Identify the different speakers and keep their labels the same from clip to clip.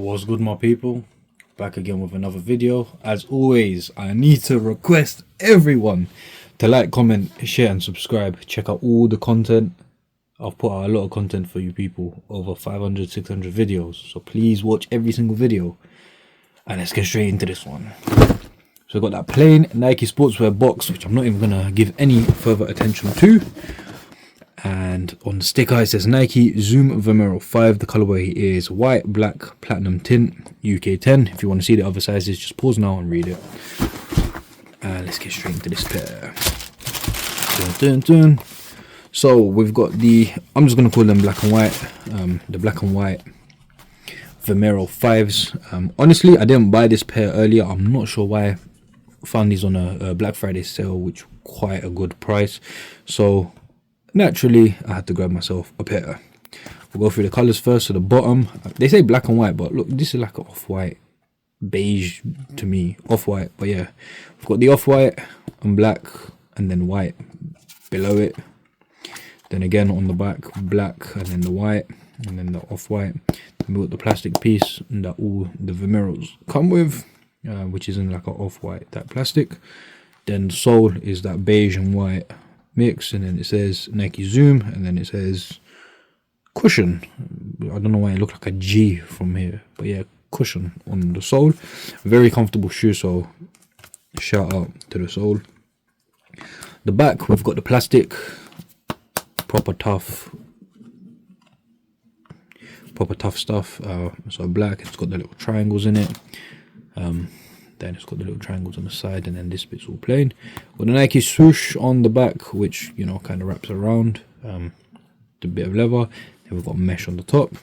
Speaker 1: What's good, my people? Back again with another video. As always, I need to request everyone to like, comment, share and subscribe. Check out all the content. I've put out a lot of content for you people, over 500 600 videos, so please watch every single video. And let's get straight into this one. So I've got that plain Nike sportswear box, which I'm not even gonna give any further attention to. And on the sticker it says Nike Zoom Vomero 5. The colorway is white, black, platinum tint, UK 10. If you want to see the other sizes, just pause now and read it. And let's get straight into this pair. Dun, dun, dun. So we've got the, I'm just going to call them black and white, the black and white Vomero 5s. Honestly, I didn't buy this pair earlier. I'm not sure why. Found these on a Black Friday sale, which quite a good price. So naturally, I had to grab myself a pair. We'll go through the colors first. So the bottom, they say black and white, but look, this is like an off-white, beige to me, off-white. But yeah, we've got the off-white and black, and then white below it. Then again on the back, black, and then the white, and then the off-white. Then we got the plastic piece that all the Vomeros come with, which is in like an off-white, that plastic. Then the sole is that beige and white mix, and then it says Nike Zoom, and then it says cushion. I don't know why it looked like a G from here, but yeah, cushion on the sole. Very comfortable shoe, so shout out to the sole. The back, we've got the plastic, proper tough stuff. So black, it's got the little triangles in it. Then it's got the little triangles on the side, and then this bit's all plain. Got the Nike swoosh on the back, which, you know, kind of wraps around the bit of leather. Then we've got mesh on the top.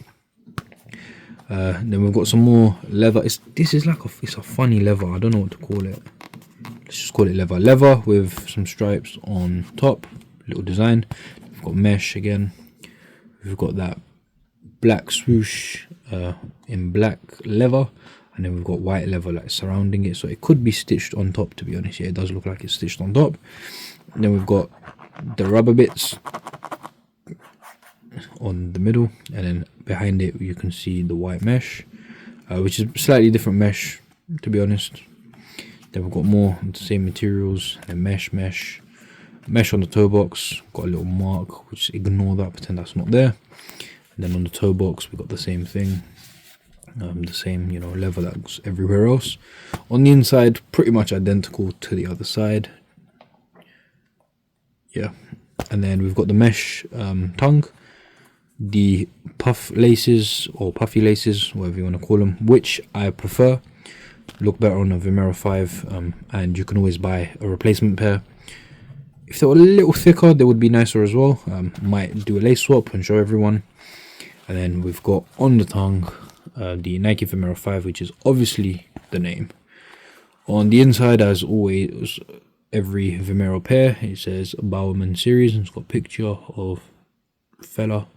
Speaker 1: Then we've got some more leather. This is like it's a funny leather. I don't know what to call it. Let's just call it leather. Leather with some stripes on top, little design. We've got mesh again. We've got that black swoosh in black leather. And then we've got white leather like surrounding it, so it could be stitched on top, to be honest. Yeah, it does look like it's stitched on top. And then we've got the rubber bits on the middle, and then behind it you can see the white mesh, which is slightly different mesh, to be honest. Then we've got more of the same materials, and mesh on the toe box. Got a little mark, which ignore that, pretend that's not there. And then on the toe box we've got the same thing. The same, you know, leather that's everywhere else. On the inside, pretty much identical to the other side. Yeah, and then we've got the mesh tongue, the puff laces or puffy laces, whatever you want to call them, which I prefer. Look better on a Vomero 5, and you can always buy a replacement pair. If they were a little thicker, they would be nicer as well. Might do a lace swap and show everyone. And then we've got on the tongue the Nike Vomero 5, which is obviously the name. On the inside, as always, every Vomero pair, it says Bowerman series, and it's got a picture of a fella,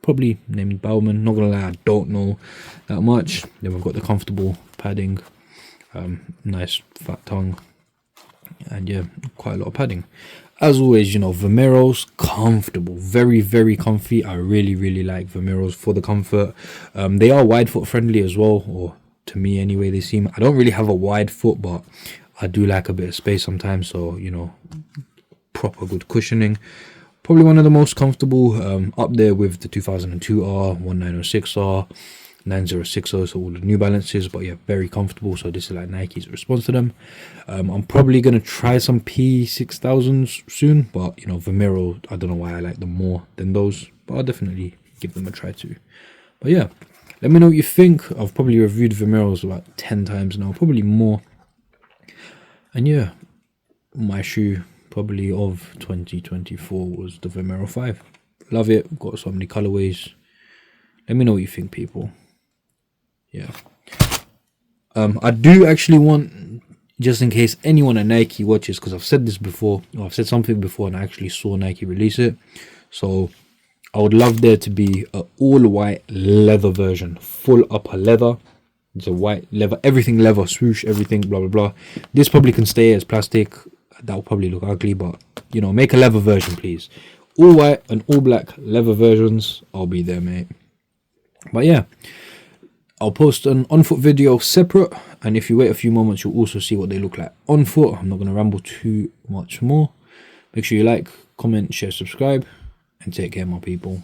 Speaker 1: probably named Bowerman. Not gonna lie, I don't know that much. Then we've got the comfortable padding, nice fat tongue, and yeah, quite a lot of padding. As always, you know, Vomeros, comfortable, very, very comfy. I really like Vomeros for the comfort. They are wide foot friendly as well, or to me anyway, they seem. I don't really have a wide foot, but I do like a bit of space sometimes, so, you know, proper good cushioning. Probably one of the most comfortable, up there with the 2002R, 1906R, 9060, so all the New Balances. But yeah, very comfortable. So this is like Nike's response to them. I'm probably gonna try some P6000s soon, but you know, Vomero, I don't know why I like them more than those, but I'll definitely give them a try too. But yeah, let me know what you think. I've probably reviewed Vomeros about 10 times now, probably more. And yeah, my shoe probably of 2024 was the Vomero 5. Love it. Got so many colorways. Let me know what you think, people. Yeah, I do actually want, just in case anyone at Nike watches, because I've said this before, or I've said something before and I actually saw Nike release it, so I would love there to be a all white leather version, full upper leather. It's a white leather, everything leather, swoosh, everything, blah blah blah. This probably can stay as plastic. That will probably look ugly, but you know, make a leather version, please. All white and all black leather versions, I'll be there, mate. But yeah, I'll post an on foot video separate, and if you wait a few moments you'll also see what they look like on foot. I'm not going to ramble too much more. Make sure you like, comment, share, subscribe, and take care, my people.